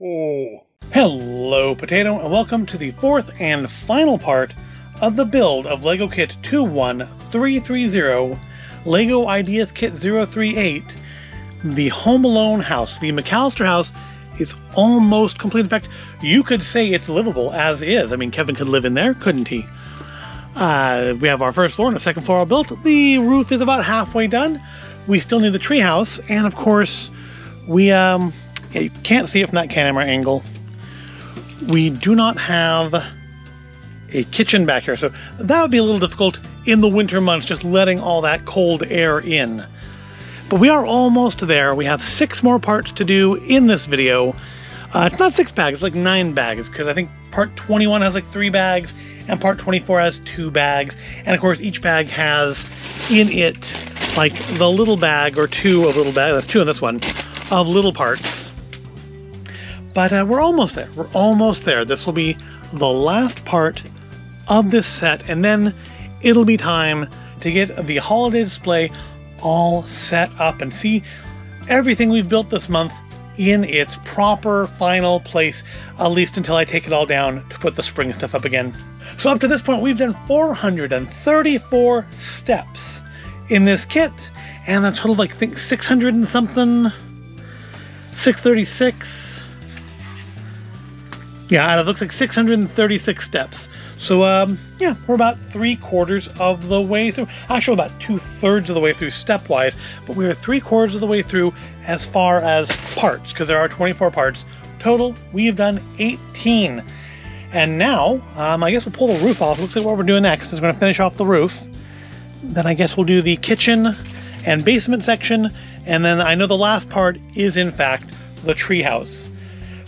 Oh. Hello, Potato, and welcome to the fourth and final part of the build of LEGO Kit 21330, LEGO Ideas Kit 038, the Home Alone house. The Mcallister house is almost complete. In fact, you could say it's livable as is. I mean, Kevin could live in there, couldn't he? We have our first floor and the second floor all built. The roof is about halfway done. We still need the tree house, and of course, we you can't see it from that camera angle. We do not have a kitchen back here, so that would be a little difficult in the winter months, just letting all that cold air in. But we are almost there. We have 6 more parts to do in this video. It's not 6 bags, it's like 9 bags, because I think part 21 has like 3 bags, and part 24 has 2 bags. And of course, each bag has in it like the little bag or 2 of little bags, that's 2 in this one, of little parts. But we're almost there. We're almost there. This will be the last part of this set, and then it'll be time to get the holiday display all set up and see everything we've built this month in its proper final place, at least until I take it all down to put the spring stuff up again. So up to this point, we've done 434 steps in this kit, and that's total, like, I think 600 and something, 636. Yeah, it looks like 636 steps. So, yeah, we're about 3/4 of the way through. Actually, about 2/3 of the way through step-wise, but we are 3/4 of the way through as far as parts, because there are 24 parts. Total, we have done 18. And now, I guess we'll pull the roof off. Looks like what we're doing next is going to finish off the roof. Then I guess we'll do the kitchen and basement section, and then I know the last part is, in fact, the treehouse.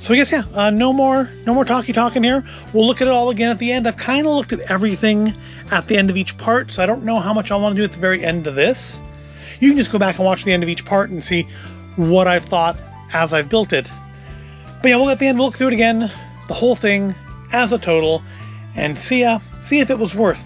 So I guess, yeah, no more talking here. We'll look at it all again at the end. I've kind of looked at everything at the end of each part, so I don't know how much I want to do at the very end of this. You can just go back and watch the end of each part and see what I've thought as I've built it. But yeah, we'll at the end, we'll look through it again, the whole thing as a total, and see if it was worth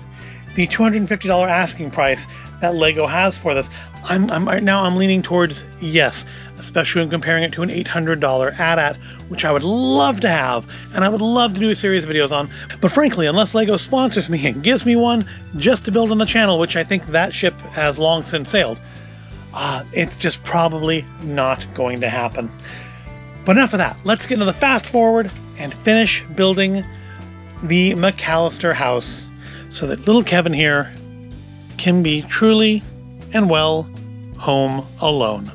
the $250 asking price that LEGO has for this. Right now I'm leaning towards yes, especially when comparing it to an $800 AT-AT, which I would love to have, and I would love to do a series of videos on. But frankly, unless LEGO sponsors me and gives me one just to build on the channel, which I think that ship has long since sailed, it's just probably not going to happen. But enough of that. Let's get into the fast forward and finish building the Mcallister house so that little Kevin here can be truly and well home alone.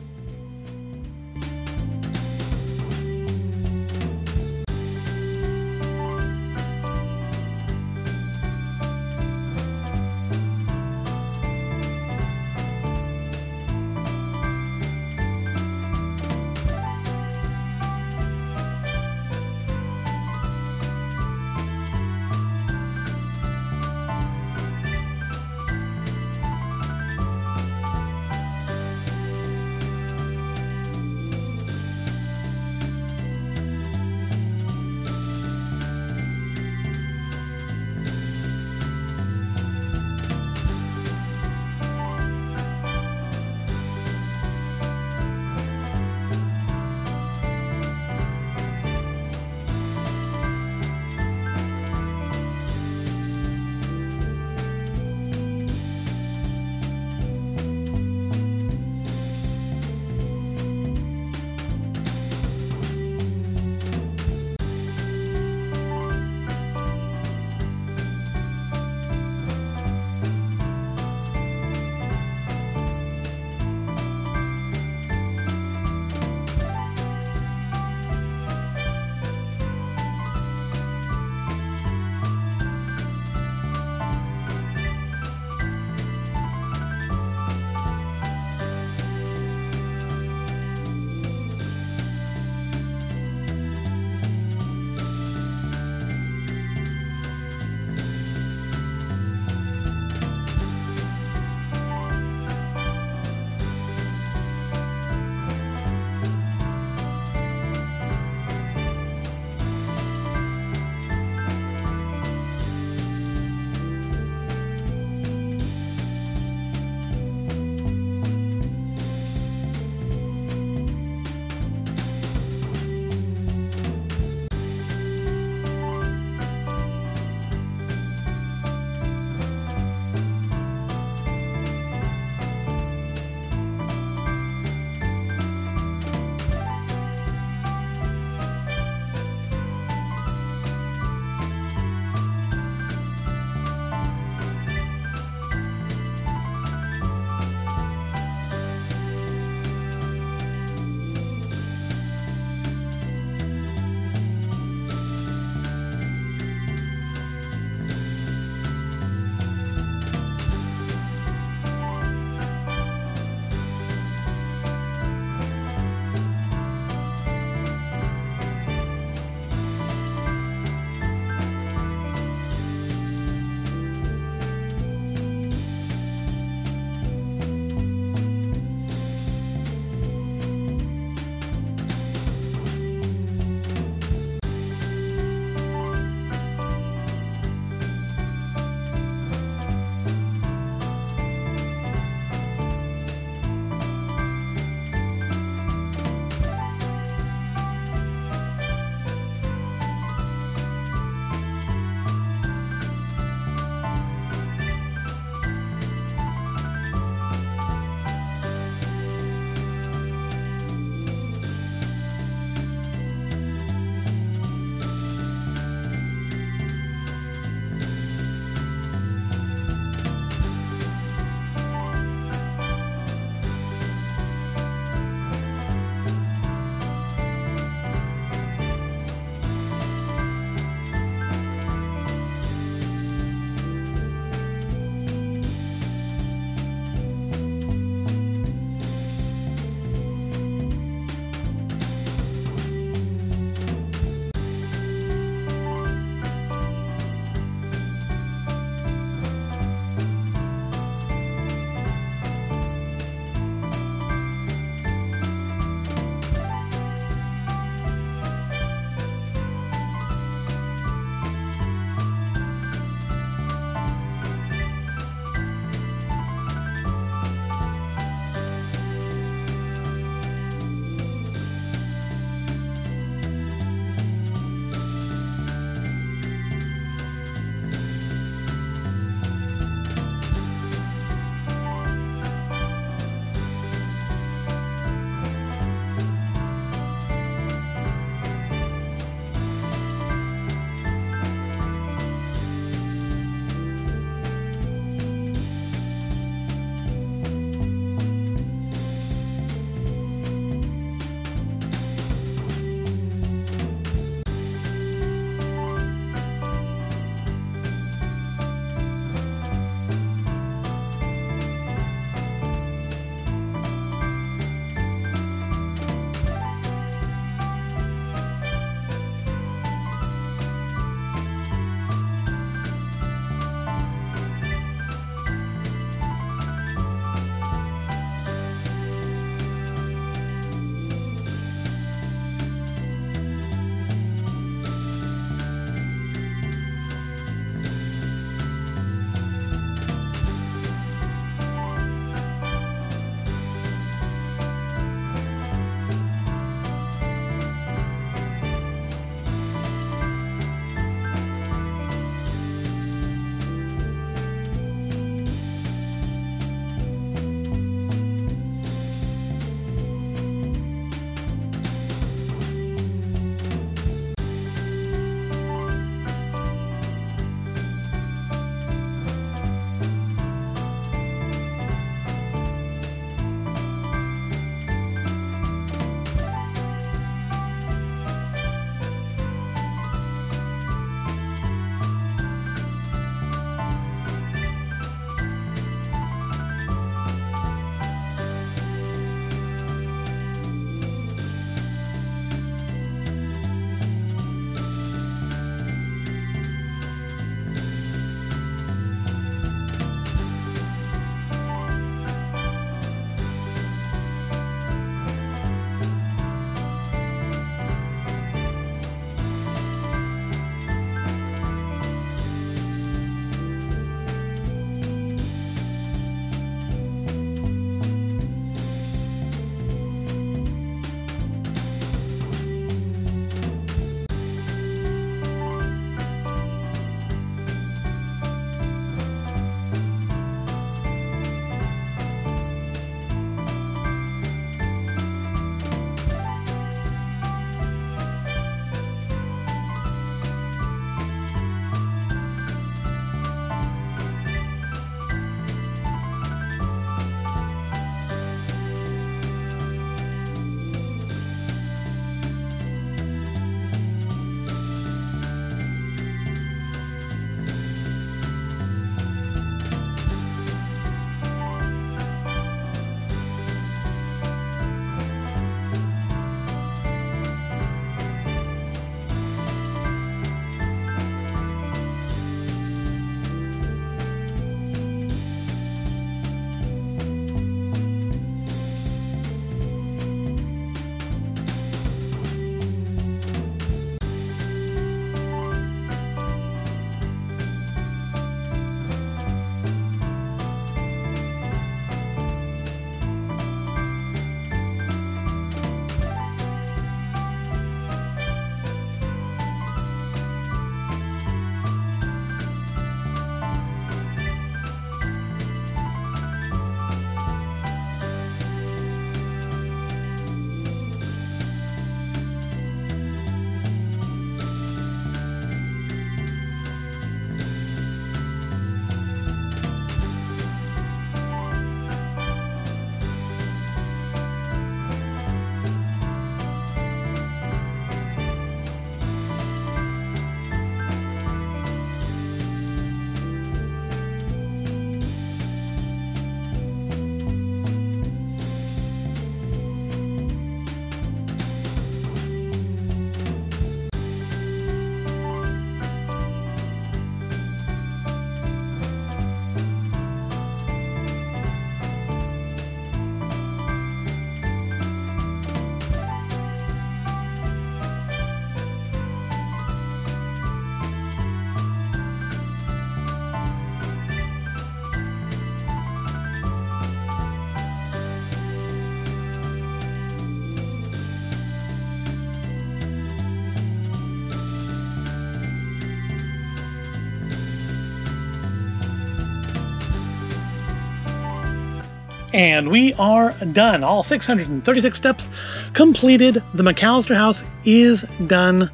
And we are done. All 636 steps completed. The Mcallister House is done.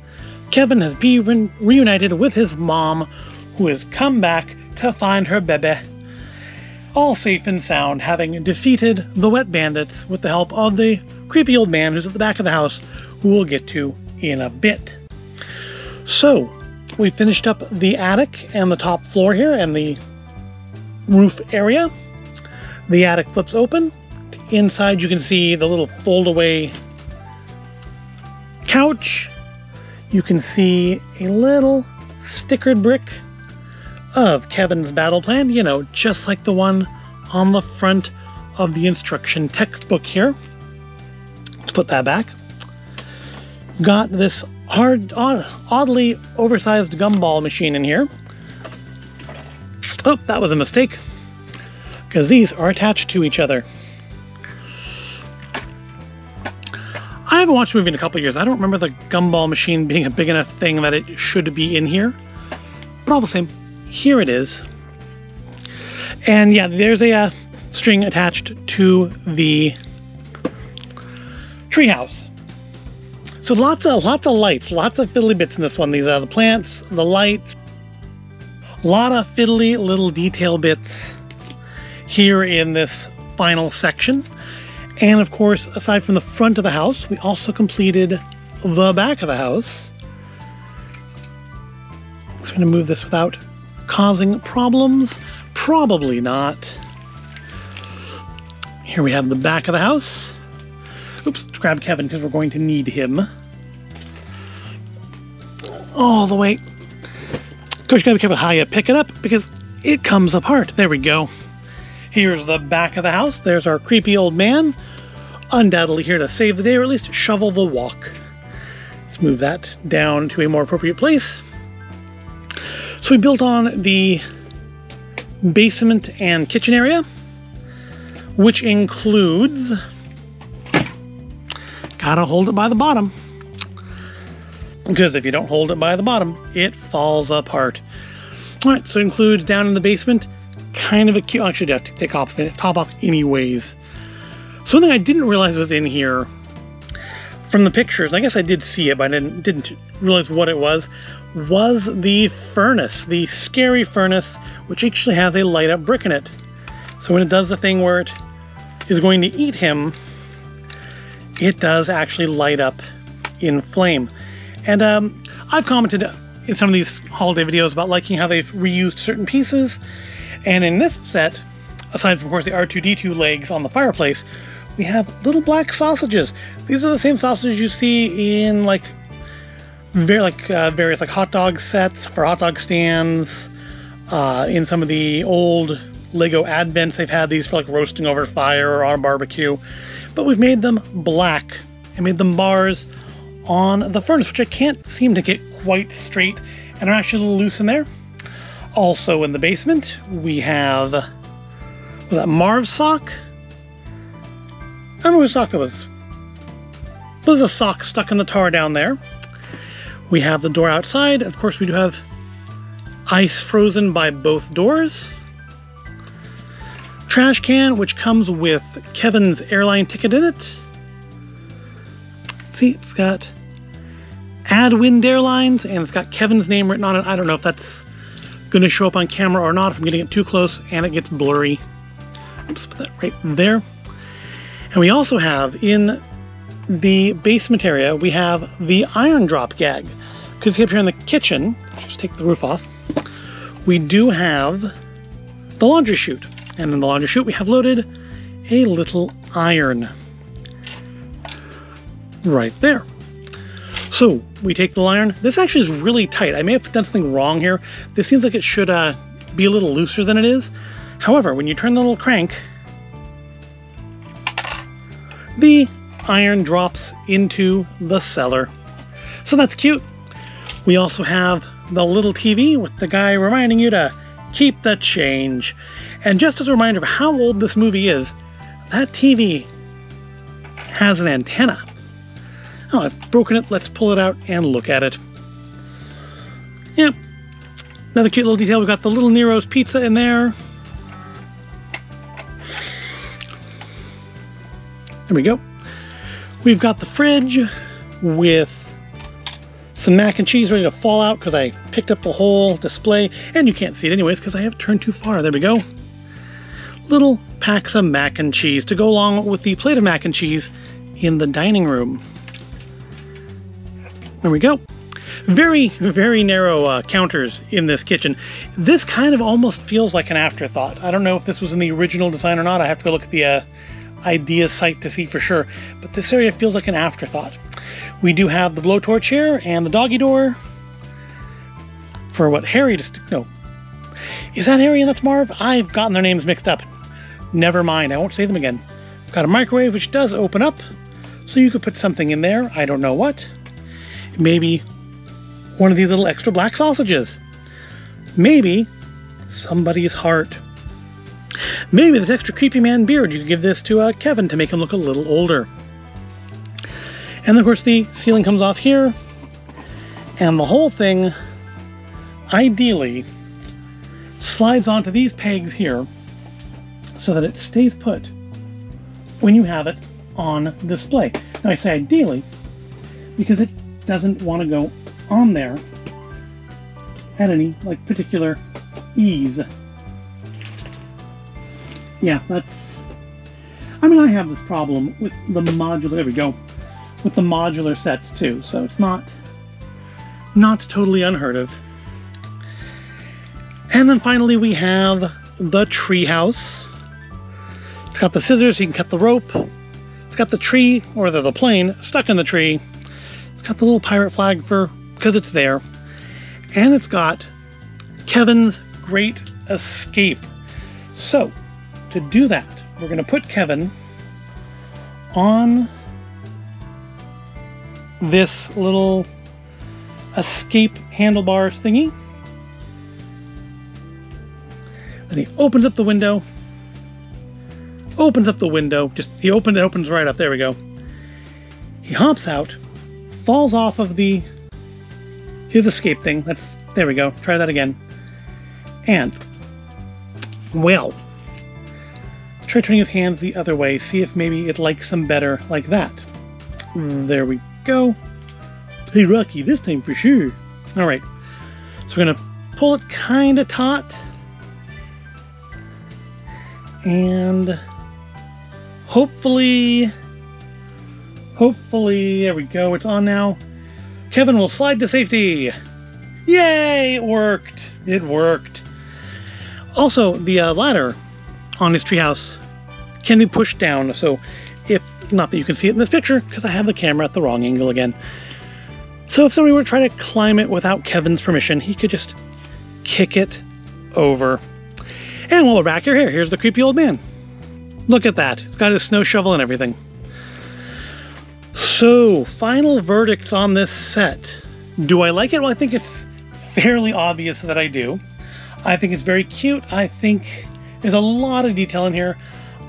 Kevin has been reunited with his mom, who has come back to find her bebe. All safe and sound, having defeated the wet bandits with the help of the creepy old man who's at the back of the house, who we'll get to in a bit. So, we finished up the attic and the top floor here and the roof area. The attic flips open. Inside you can see the little fold-away couch. You can see a little stickered brick of Kevin's battle plan, you know, just like the one on the front of the instruction textbook here. Let's put that back. Got this oddly oversized gumball machine in here. Oh, that was a mistake, because these are attached to each other. I haven't watched a movie in a couple years. I don't remember the gumball machine being a big enough thing that it should be in here. But all the same, here it is. And yeah, there's a string attached to the treehouse. So lots of lights, lots of fiddly bits in this one. These are the plants, the lights, a lot of fiddly little detail bits here in this final section. And of course, aside from the front of the house, we also completed the back of the house. So I'm going to move this without causing problems. Probably not. Here we have the back of the house. Oops, let's grab Kevin because we're going to need him. All the way. Of course, you gotta be careful how you pick it up because it comes apart. There we go. Here's the back of the house. There's our creepy old man. Undoubtedly here to save the day, or at least shovel the walk. Let's move that down to a more appropriate place. So we built on the basement and kitchen area, which includes... Gotta hold it by the bottom. Because if you don't hold it by the bottom, it falls apart. Alright, so it includes down in the basement, kind of a cute... Actually, I have to take top off anyways. Something I didn't realize was in here from the pictures, I guess I did see it, but I didn't realize what it was the furnace, the scary furnace, which actually has a light-up brick in it. So when it does the thing where it is going to eat him, it does actually light up in flame. And I've commented in some of these holiday videos about liking how they've reused certain pieces. And in this set, aside from, of course, the R2-D2 legs on the fireplace, we have little black sausages. These are the same sausages you see in various hot dog sets for hot dog stands. In some of the old Lego Advents, they've had these for roasting over fire or on barbecue. But we've made them black and made them bars on the furnace, which I can't seem to get quite straight and are actually a little loose in there. Also in the basement, we have, was that Marv's sock? I don't know whose sock that was. There's a sock stuck in the tar down there. We have the door outside. Of course, we do have ice frozen by both doors. Trash can, which comes with Kevin's airline ticket in it. See, it's got Adwind Airlines, and it's got Kevin's name written on it. I don't know if that's going to show up on camera or not, if I'm getting it too close and it gets blurry. Oops, put that right there. And we also have, in the basement area, we have the iron drop gag. Because up here in the kitchen, just take the roof off, we do have the laundry chute. And in the laundry chute, we have loaded a little iron. Right there. So, we take the iron. This actually is really tight. I may have done something wrong here. This seems like it should be a little looser than it is. However, when you turn the little crank, the iron drops into the cellar. So that's cute. We also have the little TV with the guy reminding you to keep the change. And just as a reminder of how old this movie is, that TV has an antenna. Oh, I've broken it. Let's pull it out and look at it. Yep. Another cute little detail. We've got the little Nero's pizza in there. There we go. We've got the fridge with some mac and cheese ready to fall out because I picked up the whole display, and you can't see it anyways because I have turned too far. There we go. Little packs of mac and cheese to go along with the plate of mac and cheese in the dining room. There we go. Very, very narrow counters in this kitchen. This kind of almost feels like an afterthought. I don't know if this was in the original design or not. I have to go look at the idea site to see for sure. But this area feels like an afterthought. We do have the blowtorch here and the doggy door for what Harry to no. Is that Harry and that's Marv? I've gotten their names mixed up. Never mind, I won't say them again. Got a microwave which does open up, so you could put something in there. I don't know what. Maybe one of these little extra black sausages. Maybe somebody's heart. Maybe this extra creepy man beard. You could give this to Kevin to make him look a little older. And of course the ceiling comes off here. And the whole thing, ideally, slides onto these pegs here so that it stays put when you have it on display. Now I say ideally because it doesn't want to go on there at any particular ease. Yeah, that's... I mean, I have this problem with the modular... There we go. With the modular sets too, so it's not totally unheard of. And then finally we have the tree house. It's got the scissors so you can cut the rope. It's got the tree, or the plane, stuck in the tree. It's got the little pirate flag for because it's there. And it's got Kevin's Great Escape. So, to do that, we're going to put Kevin on this little escape handlebars thingy. Then he opens up the window. He opens right up. There we go. He hops out, falls off of his escape thing. There we go. Try that again. And, well, try turning his hands the other way. See if maybe it likes them better like that. There we go. Hey, Rocky, this time for sure. All right. So we're going to pull it kind of taut. And hopefully, there we go. It's on now. Kevin will slide to safety. Yay, it worked. It worked. Also, the ladder on his treehouse can be pushed down. So not that you can see it in this picture, because I have the camera at the wrong angle again. So if somebody were to try to climb it without Kevin's permission, he could just kick it over. And while we're back here, here's the creepy old man. Look at that. It's got his snow shovel and everything. So, final verdicts on this set. Do I like it? Well, I think it's fairly obvious that I do. I think it's very cute. I think there's a lot of detail in here.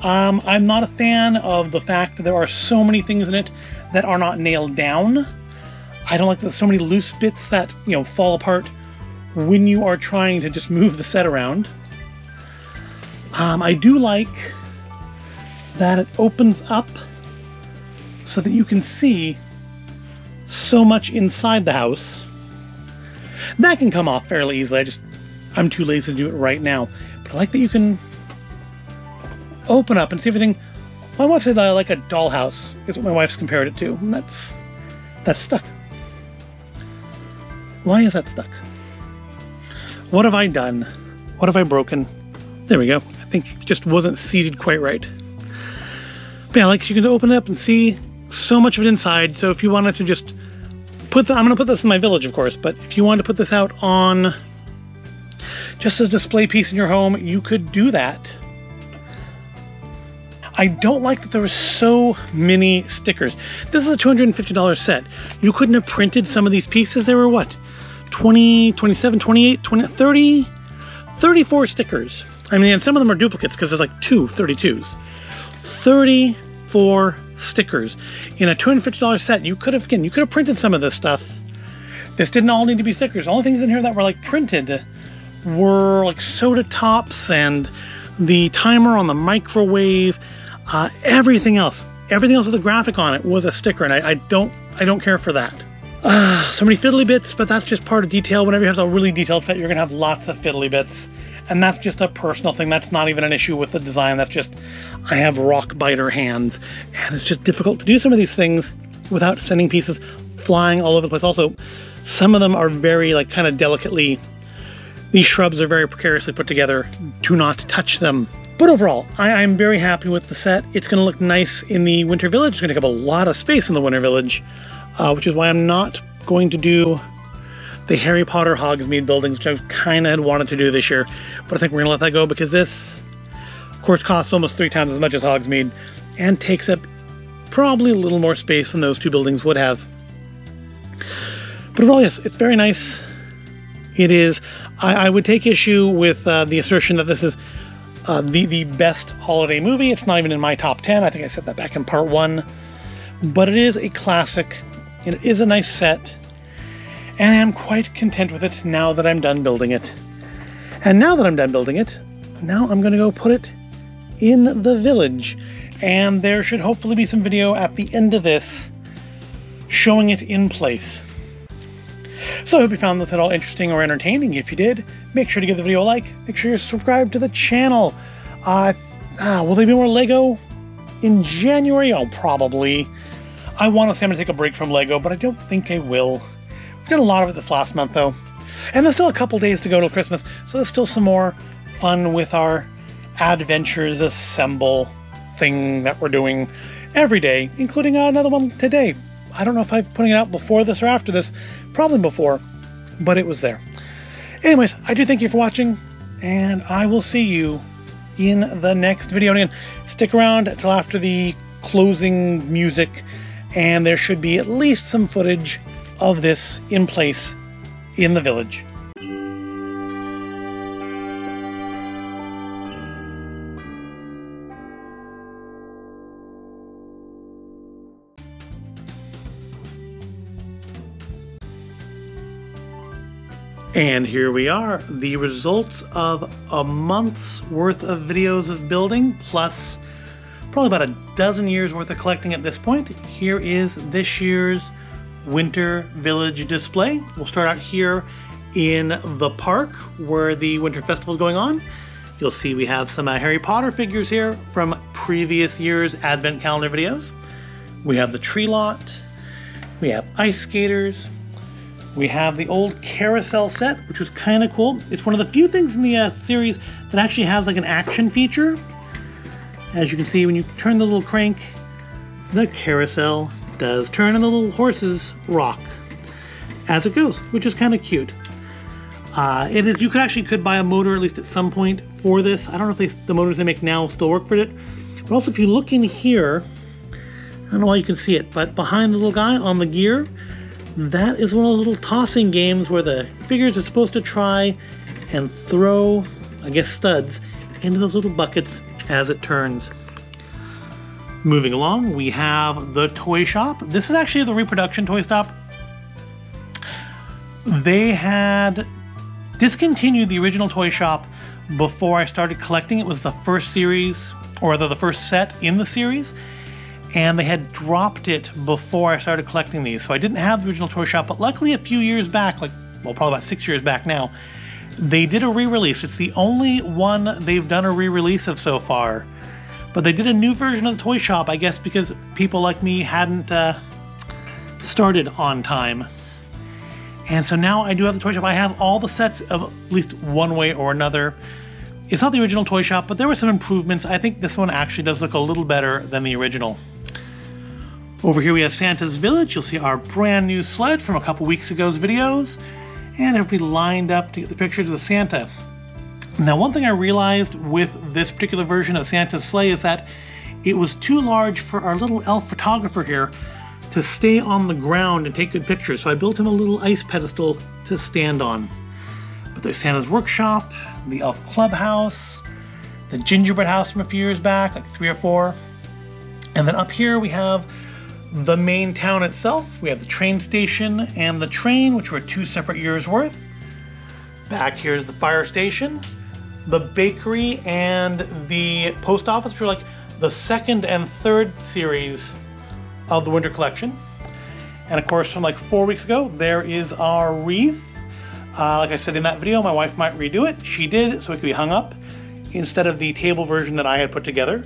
I'm not a fan of the fact that there are so many things in it that are not nailed down. I don't like that there's so many loose bits that, fall apart when you are trying to just move the set around. I do like that it opens up so that you can see so much inside the house. That can come off fairly easily. I'm too lazy to do it right now. But I like that you can open up and see everything. My wife said that I like a dollhouse, is what my wife's compared it to. And that's stuck. Why is that stuck? What have I done? What have I broken? There we go. I think it just wasn't seated quite right. But yeah, you can open it up and see so much of it inside. So if you wanted to just I'm going to put this in my village, of course, but if you wanted to put this out on just as a display piece in your home, you could do that. I don't like that there were so many stickers. This is a $250 set. You couldn't have printed some of these pieces. There were what? 20, 27, 28, 20, 30, 34 stickers. I mean, and some of them are duplicates because there's like 32s. 34 stickers in a $250 set. You could have printed some of this stuff. This didn't all need to be stickers. All the things in here that were printed were like soda tops and the timer on the microwave, everything else. Everything else with a graphic on it was a sticker, and I don't care for that. So many fiddly bits, but that's just part of detail. Whenever you have a really detailed set, you're gonna have lots of fiddly bits. And that's just a personal thing. That's not even an issue with the design. That's just, I have rock biter hands, and it's just difficult to do some of these things without sending pieces flying all over the place. Also, some of them are very, like, kind of delicately, these shrubs are very precariously put together. Do not touch them. But overall, I'm very happy with the set. It's gonna look nice in the Winter Village. It's gonna take up a lot of space in the Winter Village, which is why I'm not going to do the Harry Potter Hogsmeade buildings, which I kind of had wanted to do this year, but I think we're going to let that go because this, of course, costs almost 3 times as much as Hogsmeade and takes up probably a little more space than those 2 buildings would have. But overall, yes, it's very nice. It is. I would take issue with the assertion that this is the best holiday movie. It's not even in my top 10. I think I said that back in part 1. But it is a classic. It is a nice set. And I'm quite content with it now that I'm done building it. And now that I'm done building it, now I'm going to go put it in the village. And there should hopefully be some video at the end of this showing it in place. So I hope you found this at all interesting or entertaining. If you did, make sure to give the video a like. Make sure you're subscribed to the channel. Will there be more Lego in January? Oh, probably. I want to say I'm going to take a break from Lego, but I don't think I will. Did a lot of it this last month though, and there's still a couple days to go till Christmas, so there's still some more fun with our Adventures Assemble thing that we're doing every day, including another one today. I don't know if I'm putting it out before this or after this, probably before, but it was there. Anyways, I do thank you for watching, and I will see you in the next video. And again, stick around until after the closing music, and there should be at least some footage of this in place in the village. And here we are, the results of a month's worth of videos of building, plus probably about a dozen years worth of collecting at this point. Here is this year's Winter Village display. We'll start out here in the park where the Winter Festival is going on. You'll see we have some Harry Potter figures here from previous year's Advent Calendar videos. We have the tree lot. We have ice skaters. We have the old Carousel Set, which was kind of cool. It's one of the few things in the series that actually has like an action feature. As you can see, when you turn the little crank, the carousel does turn and the little horses rock as it goes, which is kind of cute. It is. You could buy a motor at least at some point for this. I don't know if the motors they make now still work for it. But also, if you look in here, I don't know why you can see it, but behind the little guy on the gear, that is one of those little tossing games where the figures are supposed to try and throw, I guess, studs into those little buckets as it turns. Moving along, we have the toy shop. This is actually the reproduction toy shop. They had discontinued the original toy shop before I started collecting. It was the first series, or the first set in the series, and they had dropped it before I started collecting these. So I didn't have the original toy shop, but luckily a few years back, well, probably about 6 years back now, they did a re-release. It's the only one they've done a re-release of so far. But they did a new version of the toy shop, I guess because people like me hadn't started on time. And so now I do have the toy shop. I have all the sets of at least one way or another. It's not the original toy shop, but there were some improvements. I think this one actually does look a little better than the original. Over here we have Santa's Village. You'll see our brand new sled from a couple weeks ago's videos. And everybody lined up to get the pictures of Santa. Now, one thing I realized with this particular version of Santa's sleigh is that it was too large for our little elf photographer here to stay on the ground and take good pictures. So I built him a little ice pedestal to stand on. But there's Santa's workshop, the elf clubhouse, the gingerbread house from a few years back, like 3 or 4. And then up here we have the main town itself. We have the train station and the train, which were 2 separate years worth. Back here's the fire station, the bakery, and the post office, which were like the second and third series of the winter collection. And of course, from like 4 weeks ago, there is our wreath. Like I said in that video, my wife might redo it. She did, so it could be hung up instead of the table version that I had put together,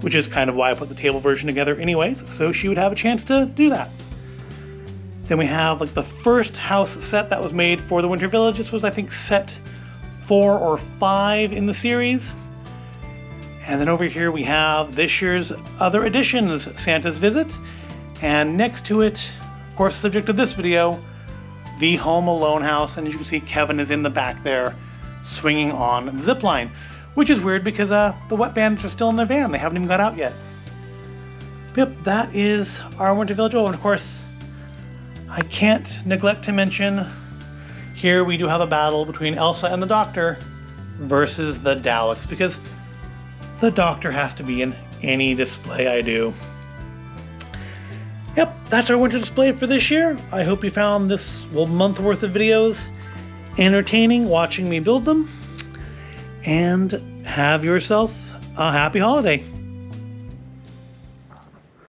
which is kind of why I put the table version together anyways, so she would have a chance to do that. Then we have like the first house set that was made for the Winter Village. This was, I think, set 4 or 5 in the series. And then over here we have this year's other editions, Santa's Visit. And next to it, of course, subject of this video, the Home Alone house. And as you can see, Kevin is in the back there swinging on the zip line, which is weird because the wet bandits are still in their van. They haven't even got out yet. Yep, that is our Winter Village. Oh, and of course, I can't neglect to mention, here we do have a battle between Elsa and the Doctor versus the Daleks, because the Doctor has to be in any display I do. Yep, that's our winter display for this year. I hope you found this month worth of videos entertaining watching me build them. And have yourself a happy holiday.